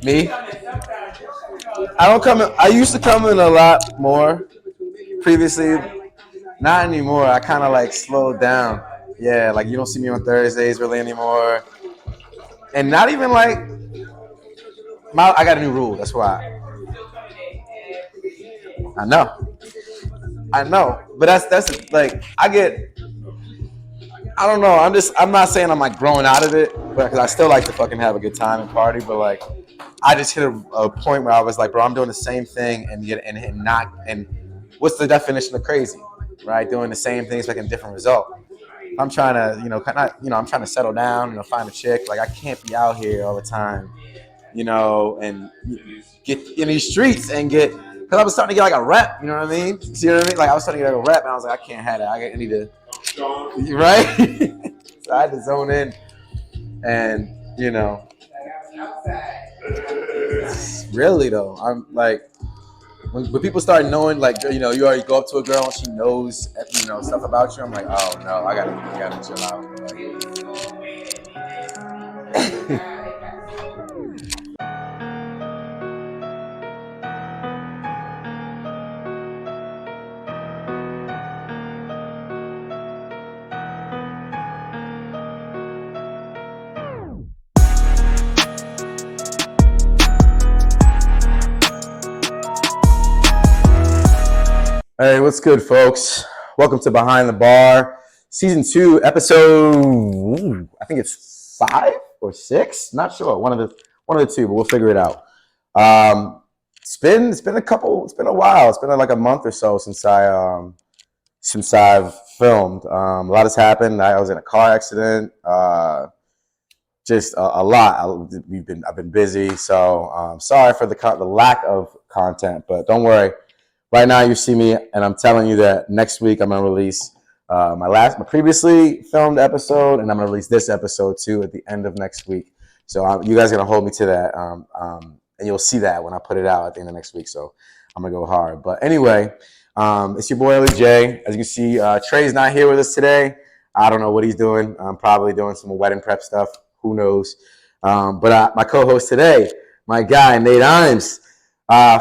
Me? I don't come in. I used to come in a lot more previously. Not anymore. I kind of like slowed down. Yeah, like you don't see me on Thursdays really anymore. And not even like I got a new rule. That's why. I know. I know. But that's like I don't know. I'm not saying I'm like growing out of it, but because I still like to fucking have a good time and party. But like, I just hit a point where I was like, bro, I'm doing the same thing and not and what's the definition of crazy, right? Doing the same thing, expecting a different result. I'm trying to, I'm trying to settle down, find a chick. Like I can't be out here all the time, and get in these streets and get. Because I was starting to get like a rep, you know what I mean? See what I mean? Like I was starting to get like a rep, and I was like, I can't have that. I need to, right? So I had to zone in, and really though, I'm like, when people start knowing, like, you already go up to a girl and she knows, stuff about you. I'm like, oh no, I gotta chill out. Hey, what's good, folks? Welcome to Behind the Bar, Season 2, Episode, I think it's 5 or 6. Not sure. One of the two, but we'll figure it out. It's been a while. It's been like a month or so since I've filmed. A lot has happened. I was in a car accident. Just a lot. I've been busy, so sorry for the lack of content, but don't worry. Right now, you see me, and I'm telling you that next week I'm gonna release my previously filmed episode, and I'm gonna release this episode too at the end of next week. So you guys are gonna hold me to that, and you'll see that when I put it out at the end of next week. So I'm gonna go hard. But anyway, it's your boy Ellie J. As you can see, Trey's not here with us today. I don't know what he's doing. I'm probably doing some wedding prep stuff. Who knows? But my co-host today, my guy Nate Imes.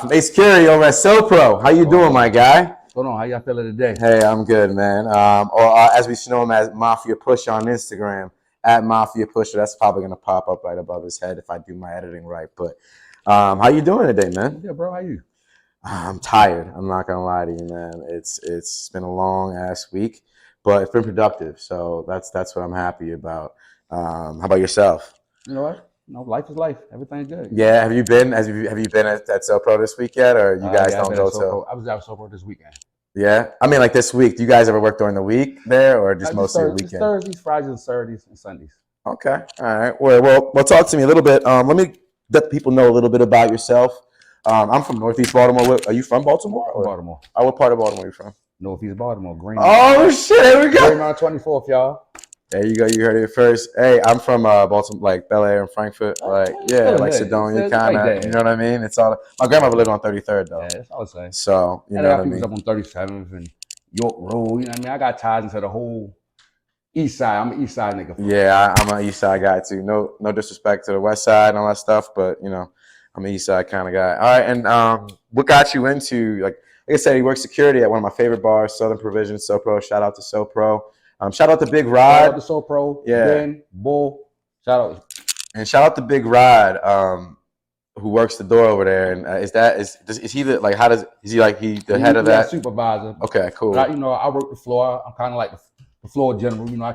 From Ace Carey over at SoPro. How you doing, my guy? Hold on, how y'all feeling today? Hey, I'm good, man. Or as we should know him as Mafia Pusher on Instagram, at Mafia Pusher. That's probably gonna pop up right above his head if I do my editing right. But how you doing today, man? Yeah, bro, how you? I'm tired. I'm not gonna lie to you, man. It's been a long ass week, but it's been productive. So that's what I'm happy about. How about yourself? You know what? Life is life. Everything's good. Yeah. Have you been at SoPro this week yet, or you guys don't go to? I was at SoPro this weekend. Yeah, I mean, like this week. Do you guys ever work during the week there, or just mostly the weekend? Thursdays, Fridays, Saturdays, and Sundays. Okay, all right. Well, talk to me a little bit. Let me let people know a little bit about yourself. I'm from Northeast Baltimore. Are you from Baltimore? From Baltimore. Oh, what part of Baltimore are you from? Northeast Baltimore, Green. Oh shit! Here we go. Green Mount 24th, y'all. There you go. You heard it first. Hey, I'm from Baltimore, like Bel Air and Frankfort. Like, yeah, like Sedonia, kind of. You know what I mean? It's all. My grandmother lived on 33rd though. Yeah, that's all I'm saying. So you know what I mean. Up on 37th and York Road. You know what I mean? I got ties into the whole East Side. I'm an East Side nigga. Yeah, I'm an East Side guy too. No disrespect to the West Side and all that stuff, but I'm an East Side kind of guy. All right, and what got you into like I said, he works security at one of my favorite bars, Southern Provision, SoPro. Shout out to SoPro. Shout out to Big Rod. Shout out to SoPro. Yeah. Ben, Bull. Shout out. And shout out to Big Rod, who works the door over there. And is he the like? How does is he like the head of that? Supervisor. Okay, cool. But I work the floor. I'm kind of like the floor general. I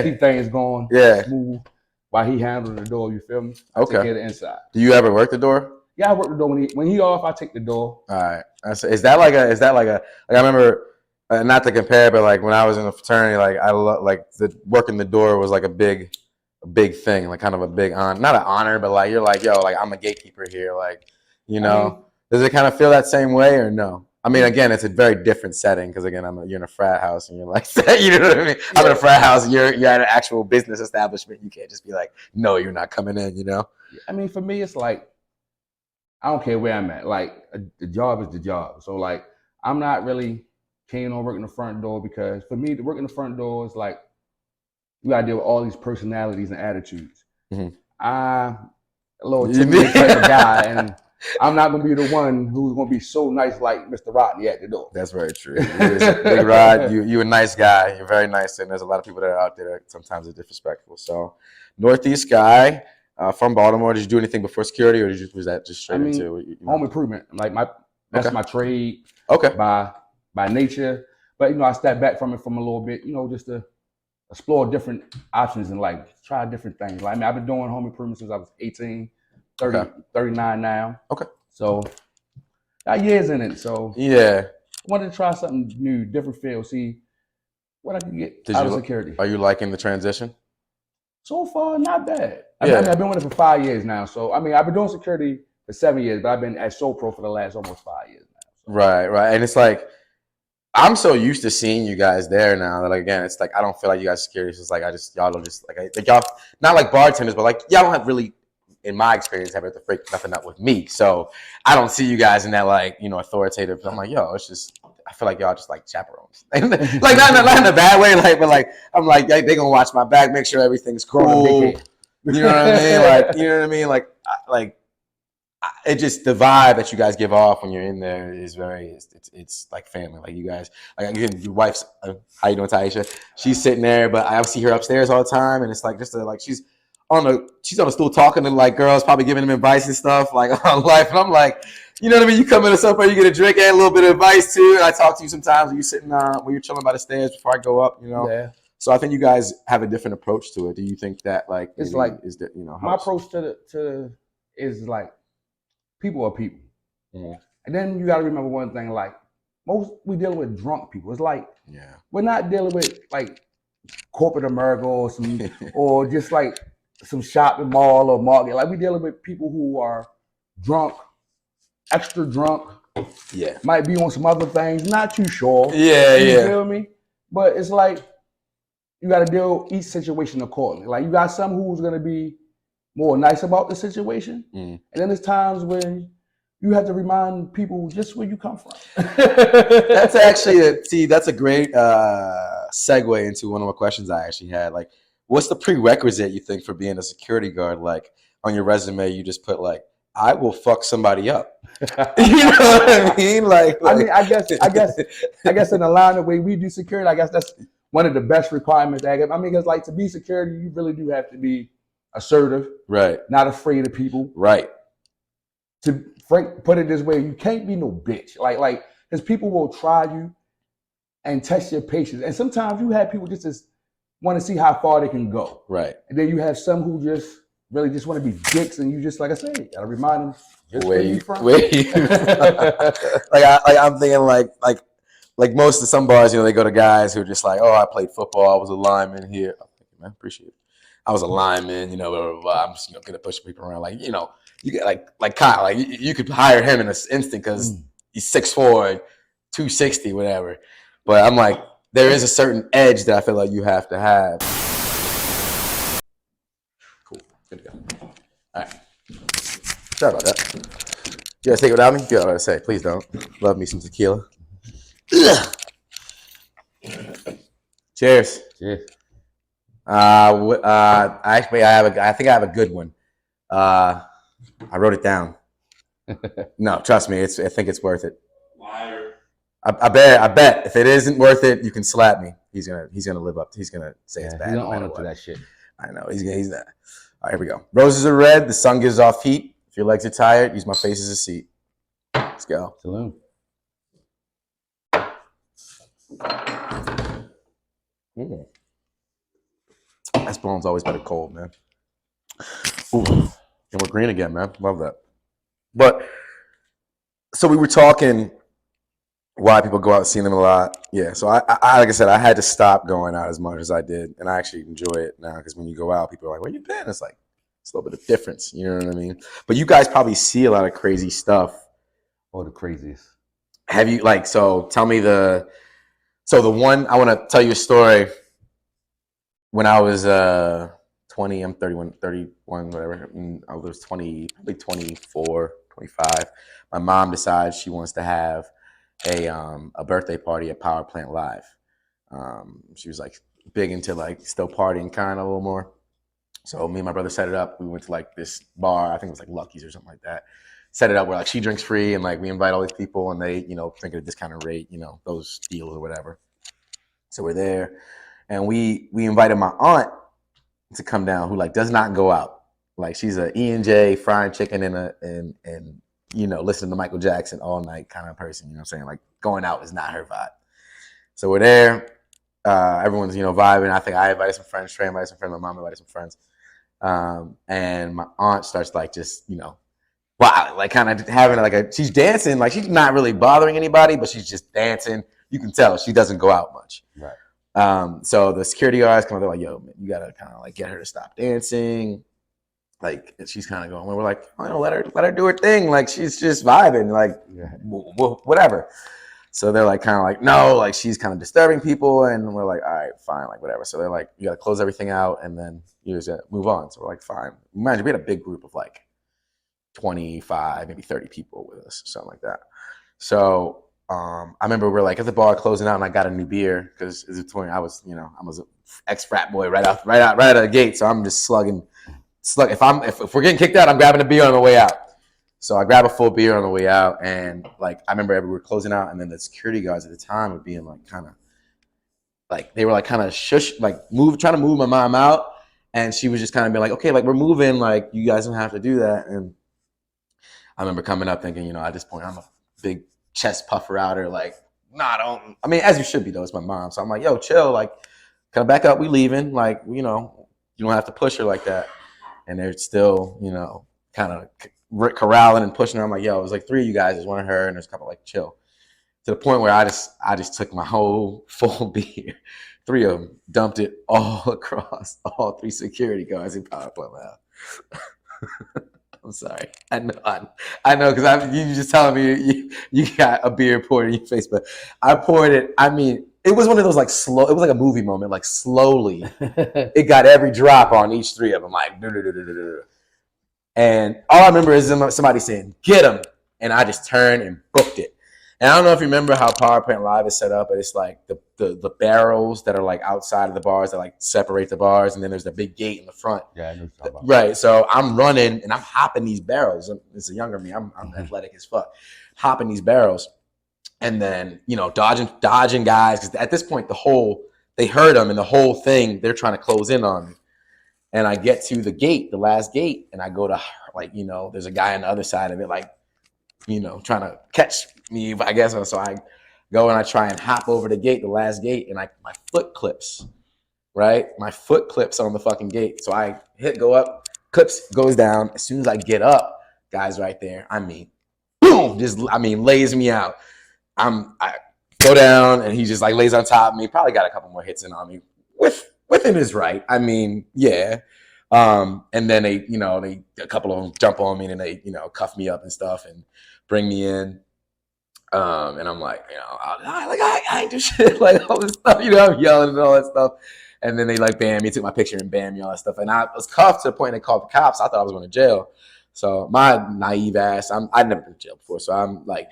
keep things going. Smooth while he handles the door. You feel me? I take care of the inside. Do you ever work the door? Yeah, I work the door when he off. I take the door. All right. Is that like I remember. Not to compare, but like when I was in a fraternity, like I like the working the door was like a big thing, like kind of a big not an honor, but like you're like, yo, like I'm a gatekeeper here, like does it kind of feel that same way or no? I mean, again, it's a very different setting because again, you're in a frat house and you're like, you know what I mean? I'm in a frat house, and you're at an actual business establishment. You can't just be like, no, you're not coming in, I mean, for me, it's like I don't care where I'm at. Like the job is the job, so like I'm not really keen on working the front door because for me, working the front door is like you gotta deal with all these personalities and attitudes. Mm-hmm. a little timid type of guy, and I'm not gonna be the one who's gonna be so nice like Mr. Rodney at the door. That's very true. Big Rod, you a nice guy. You're very nice, and there's a lot of people that are out there that sometimes are disrespectful. So, Northeast guy from Baltimore. Did you do anything before security, or was that just straight into home improvement? Like that's my trade. Okay. By nature, but I stepped back from it a little bit. Just to explore different options in life, try different things. Like I've been doing home improvement since I was 18, 39 now. Okay. So got years in it. So yeah, wanted to try something new, different field, see what I can get out of security. Are you liking the transition? So far, not bad. I've been with it for 5 years now. So I've been doing security for 7 years, but I've been at SoPro for the last almost 5 years now. So. Right. And it's like, I'm so used to seeing you guys there now that, like, again, it's like I don't feel like you guys are security. It's like y'all don't just like y'all not like bartenders, but like y'all don't have really, in my experience, have to break nothing up with me. So I don't see you guys in that like authoritative. I'm like, yo, it's just I feel like y'all just like chaperones, like not in a bad way, like, but like I'm like they gonna watch my back, make sure everything's cool. You know what I mean? Like like it just the vibe that you guys give off when you're in there is very it's like family. Like you guys, like again, your wife's how you doing, Taisha? She's sitting there, but I see her upstairs all the time, and it's like just like she's on the stool talking to like girls, probably giving them advice and stuff like on life, and I'm like, you know what I mean? You come in to supper, you get a drink and a little bit of advice too. And I talk to you sometimes when you're sitting when you're chilling by the stairs before I go up, Yeah. So I think you guys have a different approach to it. Do you think that like it's like is that my approach to is like people are people, and then you got to remember one thing: like we dealing with drunk people. It's like we're not dealing with like corporate America or some or just like some shopping mall or market. Like we dealing with people who are drunk, extra drunk. Yeah, might be on some other things. Not too sure. You feel me? But it's like you got to deal each situation accordingly. Like you got some who's gonna be more nice about the situation, and then there's times when you have to remind people just where you come from. That's actually that's a great segue into one of the questions I actually had. Like, what's the prerequisite you think for being a security guard? Like on your resume, you just put like, I will fuck somebody up. You know what I mean? I guess in the line of way we do security, I guess that's one of the best requirements. Because like to be security, you really do have to be assertive, right? Not afraid of people, right? To put it this way, you can't be no bitch, like because people will try you and test your patience, and sometimes you have people just want to see how far they can go, right? And then you have some who just really just want to be dicks, and you just like I said, gotta remind them just where you from. like I'm thinking like most of some bars, they go to guys who are just like, oh, I played football, I was a lineman here. I'm thinking, man, appreciate it. I was a lineman, blah, blah, blah. I'm just gonna push people around, like you get like Kyle, like you could hire him in an instant because he's 6'4", 260, whatever. But I'm like, there is a certain edge that I feel like you have to have. Cool, good to go. All right, sorry about that. You guys take it without me? You gotta say, please don't. Love me some tequila. Cheers. Cheers. Actually, I think I have a good one. I wrote it down. No, trust me, I think it's worth it. Liar. I bet if it isn't worth it, you can slap me. He's gonna live up. He's gonna say it's bad. He's gonna own up to that shit. I know. He's not. All right, here we go. Roses are red. The sun gives off heat. If your legs are tired, use my face as a seat. Let's go. Saloon. Espolon's always better cold, man. Ooh. And we're green again, man. Love that. But so we were talking why people go out seeing them a lot. Yeah. So I like I said, I had to stop going out as much as I did, and I actually enjoy it now because when you go out, people are like, "Where you been?" It's like it's a little bit of difference. You know what I mean? But you guys probably see a lot of crazy stuff. Oh, the craziest. Have you so tell me the one I want to tell you a story. When I was 20, I'm 31, whatever. And I was 20, probably 24, 25. My mom decides she wants to have a birthday party at Power Plant Live. She was like big into like still partying kind of a little more. So me and my brother set it up. We went to like this bar. I think it was like Lucky's or something like that. Set it up where like she drinks free and like we invite all these people and they, drink at a discounted rate, those deals or whatever. So we're there and we invited my aunt to come down who like does not go out. Like she's a E&J frying chicken and listening to Michael Jackson all night kind of person. You know what I'm saying? Like going out is not her vibe. So we're there. Everyone's, vibing. I think I invited some friends. Trey invited some friends. My mom invited some friends. And my aunt starts like just, wow, like kind of having like she's dancing. Like she's not really bothering anybody, but she's just dancing. You can tell she doesn't go out much. Right. So the security guys come up, they're like, yo, man, you got to kind of like get her to stop dancing. Like she's kind of going, we're like, let her do her thing. Like she's just vibing, like whatever. So they're like, kind of like, no, like she's kind of disturbing people. And we're like, all right, fine, like whatever. So they're like, you got to close everything out and then you just move on. So we're like, fine. Imagine we had a big group of like 25, maybe 30 people with us, something like that. So I remember we're like at the bar closing out and I got a new beer because I was an ex-frat boy right out of the gate. So I'm just slugging. If we're getting kicked out, I'm grabbing a beer on the way out. So I grab a full beer on the way out, and like I remember we were closing out, and then the security guards at the time were being like kind of like they were like kind of shush, like trying to move my mom out, and she was just kind of being like, okay, like we're moving, like you guys don't have to do that. And I remember coming up thinking, at this point I'm a big chest puffer outer, like nah, don't. I mean, as you should be though, it's my mom. So I'm like, yo, chill, like kind of back up, we leaving, like you don't have to push her like that. And they're still, kind of corralling and pushing her. I'm like, yo, it was like 3 of you guys. There's one of her, and there's a couple like chill. To the point where I just took my whole full beer, 3 of them, dumped it all across all 3 security guards in power plant lab. I'm sorry. I know, because you just telling me you got a beer poured in your face, but I poured it. I mean, it was one of those like slow. It was like a movie moment. Like slowly, it got every drop on each 3 of them. Like, and all I remember is somebody saying, "Get him!" And I just turned and booked it. And I don't know if you remember how Power Plant Live is set up, but it's like the barrels that are like outside of the bars that like separate the bars, and then there's the big gate in the front. Yeah, I know what you're talking about. Right. So I'm running and I'm hopping these barrels. It's a younger me. I'm athletic as fuck. Hopping these barrels, and then dodging guys because at this point they heard them and the whole thing they're trying to close in on me. And I get to the gate, the last gate, and I go to there's a guy on the other side of it, like trying to catch me, I guess. So I go and I try and hop over the gate, the last gate, and my foot clips, right? My foot clips on the fucking gate. So I go up, clips, goes down. As soon as I get up, guys right there, I mean, boom, lays me out. I go down and he just like lays on top of me. Probably got a couple more hits in on me within his right. I mean, yeah. And then a couple of them jump on me and they, cuff me up and stuff and bring me in. And I'm like, I ain't do shit, like all this stuff, I'm yelling and all that stuff. And then they like ban me, took my picture and banned me, all that stuff. And I was cuffed to the point they called the cops. I thought I was going to jail. So my naive ass, I'd never been to jail before. So I'm like,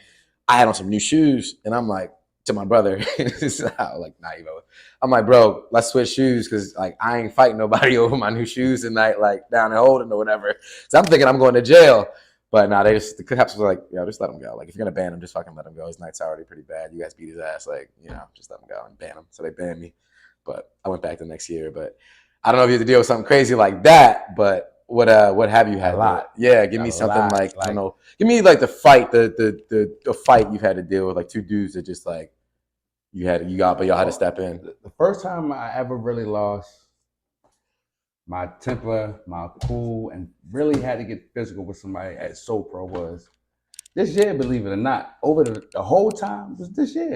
I had on some new shoes and I'm like, to my brother, this is how like naive I was. I'm like, bro, let's switch shoes because like I ain't fighting nobody over my new shoes tonight, like down in Holden or whatever. So I'm thinking I'm going to jail. But no, the cops were like, yo, just let him go. Like, if you're going to ban him, just fucking let him go. His night's already pretty bad. You guys beat his ass. Like, just let him go and ban him. So they banned me. But I went back the next year. But I don't know if you have to deal with something crazy like that. But what have you had? A lot. Yeah, give me something like, I don't know. Give me like the fight, the fight you've had to deal with. Like 2 dudes that just like, but y'all had to step in. The first time I ever really lost my temper, my cool, and really had to get physical with somebody at SoPro was this year, believe it or not. Over the whole time was this year.